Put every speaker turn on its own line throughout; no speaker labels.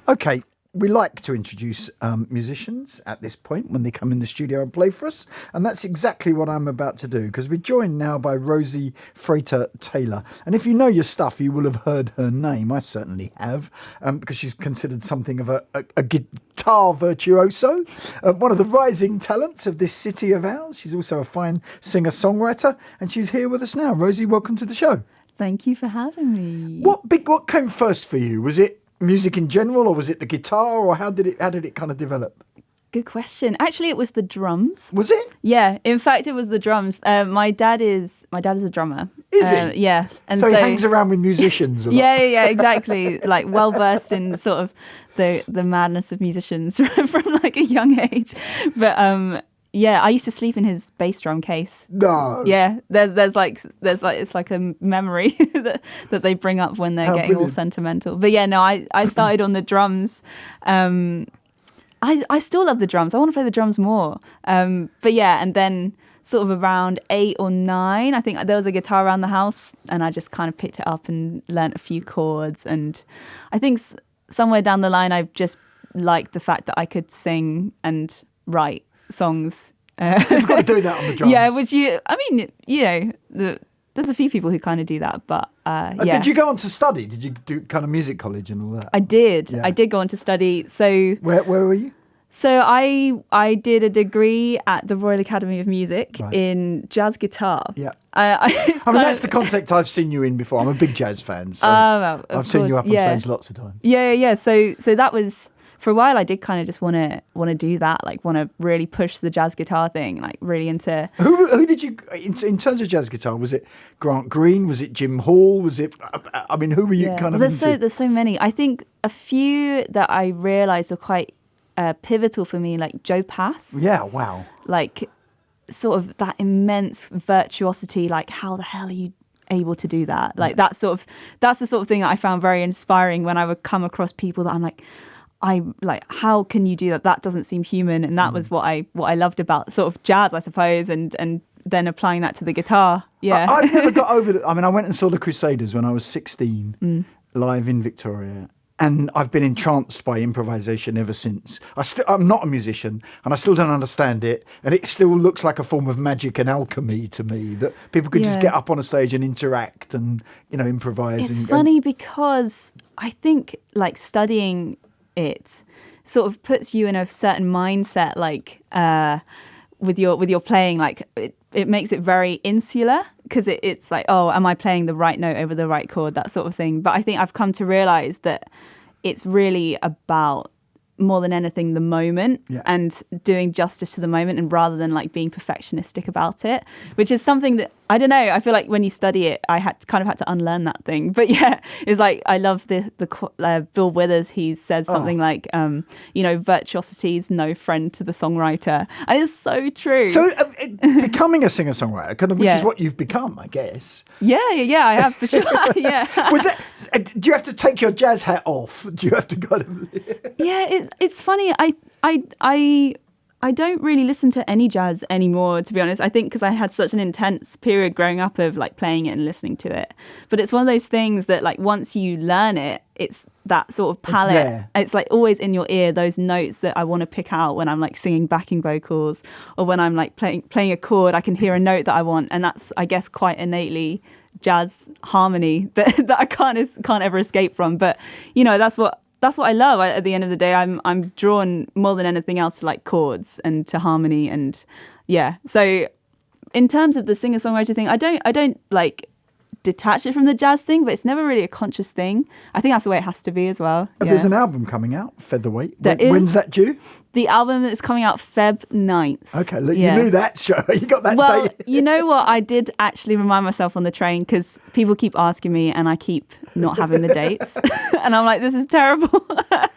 Okay, we like to introduce musicians at this point when they come in the studio and play for us, and that's exactly what I'm about to do, because we're joined now by Rosie Frater-Taylor. And if you know your stuff, you will have heard her name. I certainly have, because she's considered something of a guitar virtuoso, one of the rising talents of this city of ours. She's also a fine singer-songwriter, and she's here with us now. Rosie, welcome to the show.
Thank you for having me.
What came first for you? Was it music in general, or was it the guitar, or how did it kind of develop?
Good question. Actually, it was the drums.
Was it?
Yeah. In fact, it was the drums. My dad is a drummer.
Is he?
Yeah.
And so he hangs around with musicians a lot.
Yeah, exactly. Like well versed in sort of the madness of musicians from like a young age. But yeah, I used to sleep in his bass drum case.
No.
Yeah, there's like it's like a memory that they bring up when they're getting all sentimental. But yeah, no, I started on the drums. I still love the drums. I want to play the drums more. But yeah, and then sort of around 8 or 9, I think there was a guitar around the house, and I just kind of picked it up and learnt a few chords. And I think somewhere down the line, I've just liked the fact that I could sing and write songs.
You've got to do that on the drums.
Yeah, there's a few people who kind of do that, but yeah.
Did you go on to study? Did you do kind of music college and all that?
I did. Yeah. I did go on to study. So
where were you?
So I did a degree at the Royal Academy of Music in jazz guitar.
Yeah. I mean, that's the concept I've seen you in before. I'm a big jazz fan, so I've seen you up on stage lots of times.
Yeah. So that was, for a while I did kind of just want to do that, like want to really push the jazz guitar thing, like really into...
Who did you, in terms of jazz guitar, was it Grant Green? Was it Jim Hall? Was it, I mean, who were you kind of into?
There's so many. I think a few that I realised were quite pivotal for me, like Joe Pass.
Yeah, wow.
Like sort of that immense virtuosity, like how the hell are you able to do that? Like that's the sort of thing that I found very inspiring when I would come across people that I'm like, how can you do that? That doesn't seem human. And that was what I loved about sort of jazz, I suppose, and then applying that to the guitar. Yeah.
I've never got over it. I mean, I went and saw the Crusaders when I was 16 live in Victoria. And I've been entranced by improvisation ever since. I'm not a musician, and I still don't understand it. And it still looks like a form of magic and alchemy to me, that people could just get up on a stage and interact and, improvise.
It's funny because I think like studying it sort of puts you in a certain mindset, like with your playing, like it makes it very insular, because it's like, oh, am I playing the right note over the right chord, that sort of thing. But I think I've come to realize that it's really about, more than anything, the moment and doing justice to the moment, and rather than like being perfectionistic about it, which is something that, I don't know, I feel like when you study it, I had to unlearn that thing. But yeah, it's like, I love the Bill Withers, he said something like, virtuosity is no friend to the songwriter. And it's so true.
So becoming a singer-songwriter, kind of, which is what you've become, I guess.
Yeah, I have for sure. Yeah.
Do you have to take your jazz hat off? Do you have to kind of...
Yeah, it's funny. I don't really listen to any jazz anymore, to be honest. I think because I had such an intense period growing up of like playing it and listening to it. But it's one of those things that like once you learn it, it's that sort of palette. It's like always in your ear, those notes that I want to pick out when I'm like singing backing vocals, or when I'm like playing a chord, I can hear a note that I want. And that's, I guess, quite innately jazz harmony that I can't ever escape from. But, that's what I love. At the end of the day, I'm drawn more than anything else to like chords and to harmony, and yeah. So in terms of the singer-songwriter thing, I don't like detach it from the jazz thing, but it's never really a conscious thing. I think that's the way it has to be as well.
There's an album coming out, Featherweight. When's that due?
The album is coming out Feb 9th.
Okay, look, you knew that show. You got that date.
Well, you know what? I did actually remind myself on the train, because people keep asking me and I keep not having the dates. And I'm like, this is terrible.
Well,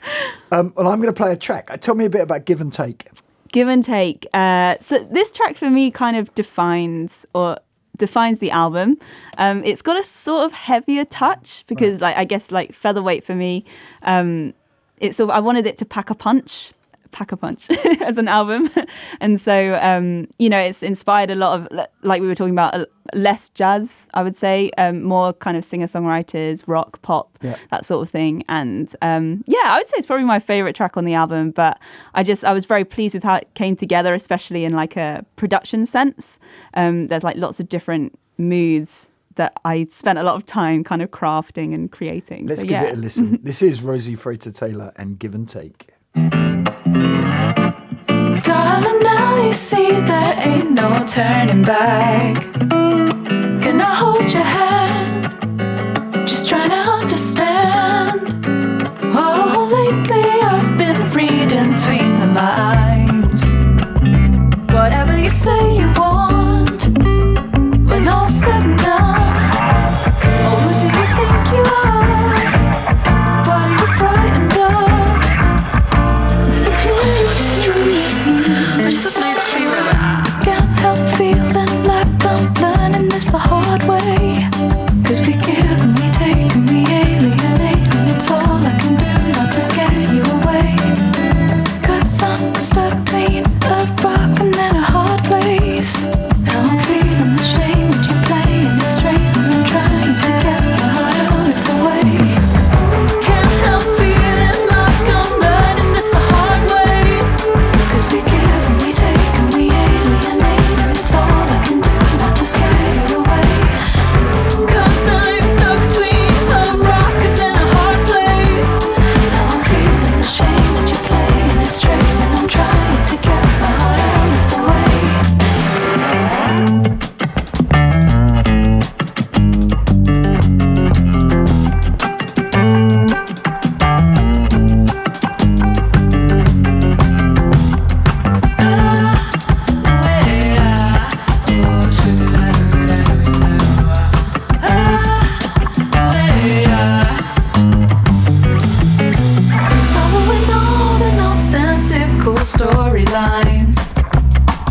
I'm going to play a track. Tell me a bit about Give and Take.
Give and Take. So this track for me kind of defines the album. It's got a sort of heavier touch, because like, I guess like Featherweight for me, it's sort of, I wanted it to pack a punch, Pack-a-Punch as an album. And so, it's inspired a lot of, like we were talking about, less jazz, I would say, more kind of singer-songwriters, rock, pop, that sort of thing. And I would say it's probably my favorite track on the album, but I was very pleased with how it came together, especially in like a production sense. There's like lots of different moods that I spent a lot of time kind of crafting and creating.
Let's give it a listen. This is Rosie Frater-Taylor and Give and Take.
Darling, now you see there ain't no turning back. Can I hold your hand? Just trying to understand. Oh, lately I've been reading between the lines. Whatever you say you want, when all said and done, oh, who do you think you are? What are you frightened of? I just have no clue where we're at. Can't help feeling like I'm learning this the hard way. 'Cause we give and we take and we alienate, and it's all I can do not to scare you away. 'Cause I'm stuck between a rock and then a hard place. Now I'm feeling the shame that you're playing it straight, and I'm trying to get my heart out of the way. Can't help feeling like I'm learning this the hard way. 'Cause we give and we take and we alienate, and it's all I can do not to scare you away. 'Cause I'm stuck between a rock and then a hard place. Now I'm feeling the shame that you're playing it straight, and I'm trying to get my heart out of the way. Swallowing all the nonsensical storylines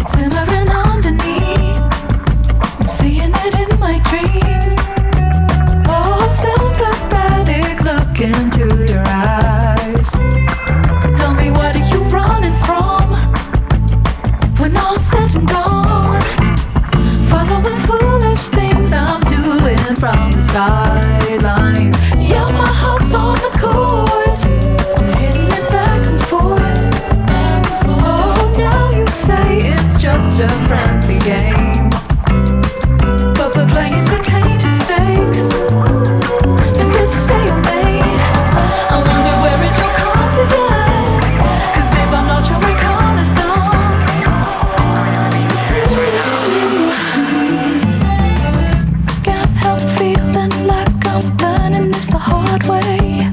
simmering underneath. I'm seeing it in my dreams. Oh, sympathetic look into your eyes. Tell me, what are you running from? When all's said and done, following foolish things I'm doing from the sidelines. Yeah, my heart's on the court, I'm hitting it back and forth. Oh, now you say it's just a friendly game, but we're playing for tainted stakes and this stalemate. I wonder, where is your confidence? 'Cause babe, I'm not your reconnaissance. Can't help feeling like I'm learning this the hard way.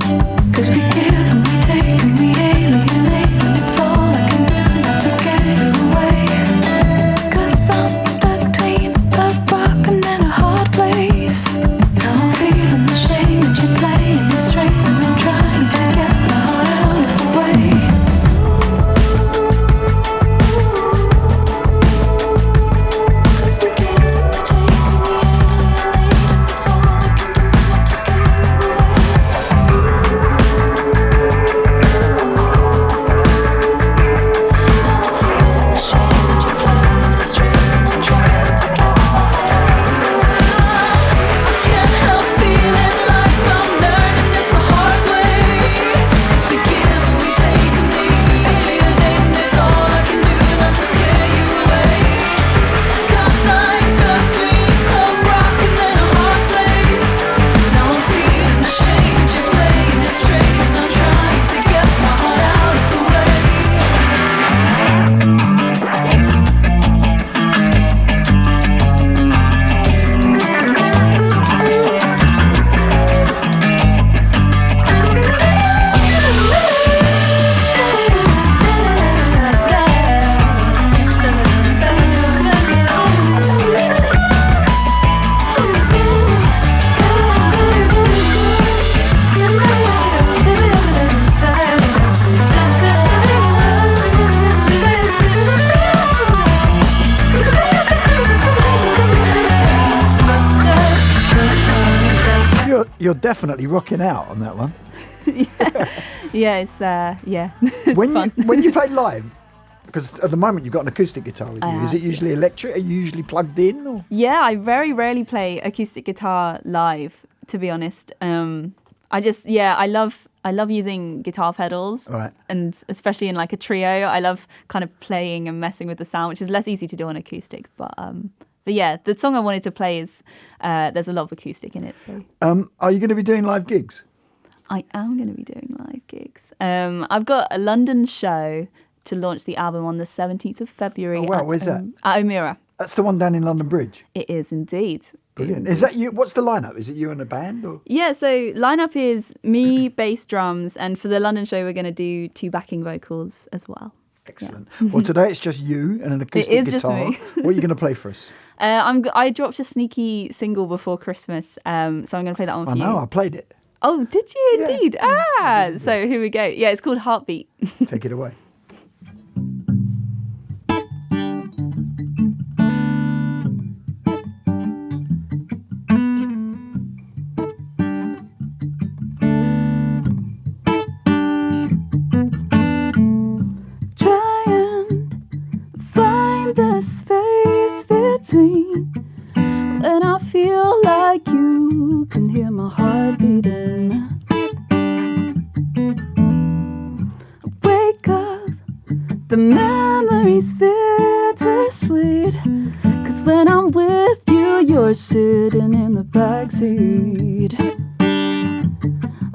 'Cause we give and we take and we alienate, and it's all I can do not to scare you away. 'Cause I'm stuck between a rock and then a hard place. Now I'm feeling the shame that you're playing it straight, and I'm trying to get my heart out of the way. 'Cause we give and we take and we alienate, and it's all I can do not to scare you away. Now I'm feeling the shame that you're playing it straight, and I'm trying to get my heart out of the way. Can't help feeling like I'm learning this the hard way. 'Cause we give and we take and we alienate, and it's all I can do not to scare you away. 'Cause I'm stuck between a rock and then a hard place. Now I'm feeling the shame that you're playing it straight, and I'm trying to get my heart out of the way.
You're definitely rocking out on that one.
Yeah, it's it's
When
fun.
when you play live, because at the moment you've got an acoustic guitar with you, is it usually electric? Are you usually plugged in? Or?
Yeah, I very rarely play acoustic guitar live, to be honest. I love using guitar pedals,
Right.
and especially in like a trio, I love kind of playing and messing with the sound, which is less easy to do on acoustic. But yeah, the song I wanted to play is there's a lot of acoustic in it. So
Are you going to be doing live gigs?
I am going to be doing live gigs. I've got a London show to launch the album on the 17th of February.
Oh, wow,
at,
where's that?
At O'Meara.
That's the one down in London Bridge.
It is indeed.
Brilliant. Is that you? What's the lineup? Is it you and a band? Or?
Yeah, so lineup is me, bass, drums, and for the London show we're going to do 2 backing vocals as well.
Excellent. Well, today it's just you and an acoustic
is just
guitar.
me.
What are you going to play for us?
I dropped a sneaky single before Christmas, so I'm going to play that one for
I
you.
know, I played it.
Oh, did you
Yeah.
indeed? So here we go. Yeah, it's called Heartbeat.
Take it away.
Try and find the space between when I feel like you can hear my heart beating. Wake up, the memory's bittersweet. 'Cause when I'm with you, you're sitting in the backseat.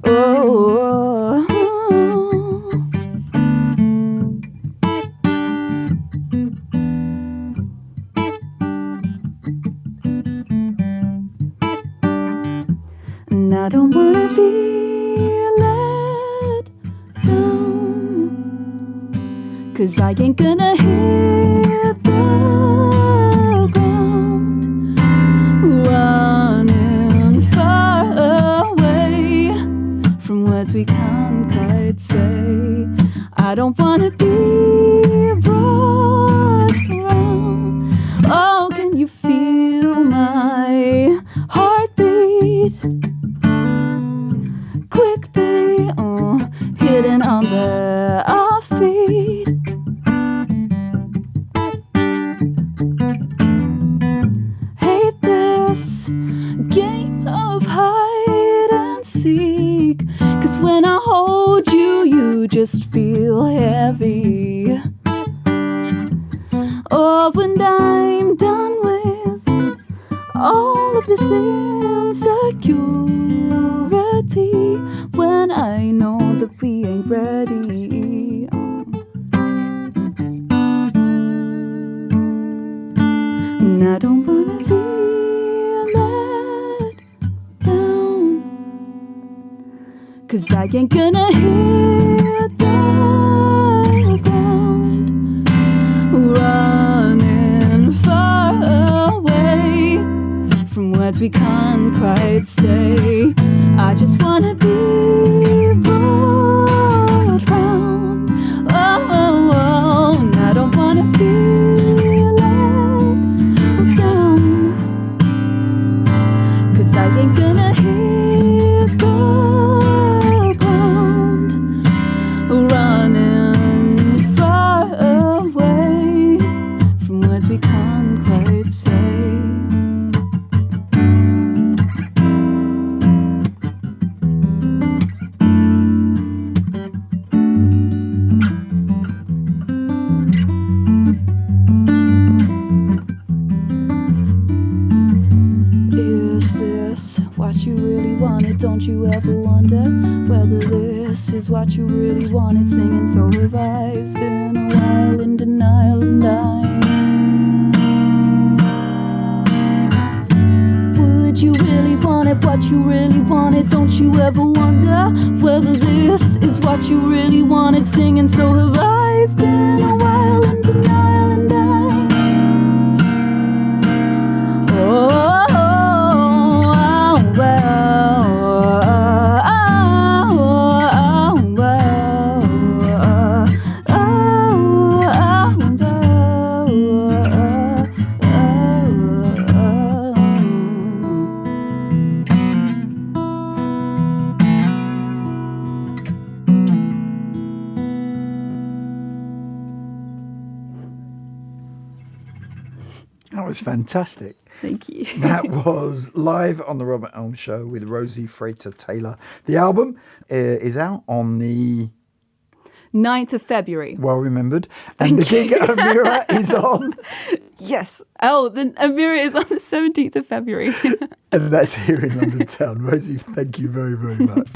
Oh. And I don't wanna be let down, 'cause I ain't gonna hit the ground running far away from words we can't quite say. I don't wanna be brought around. Oh, can you feel my heartbeat? Quickly, hidden on the offbeat. Hate this game of hide and seek, 'cause when I hold you, you just feel heavy. Oh, when I'm done with all of this insecurity, when I know that we ain't ready. And I don't wanna be let down, 'cause I ain't gonna hit the ground running far away from words we can't quite say. I just wanna be brought round. Oh, oh, oh. And I don't wanna be let down, 'cause I ain't gonna hit the ground running far away from words we can't quite say. Is this what you really wanted? Don't you ever wonder whether this is what you really wanted? Singing so have I. It's been a while in denial, and would you really want it? What you really wanted? Don't you ever wonder whether this is what you really wanted? Singing so have I. It's been a while in denial, and
That was fantastic.
Thank you.
That was live on the Robert Elms Show with Rosie Frater-Taylor. The album is out on the
9th of February.
well remembered, and the gig at Amira is on,
Yes. Oh, the Amira is on the 17th of February.
and that's here in London town. Rosie, thank you very, very much.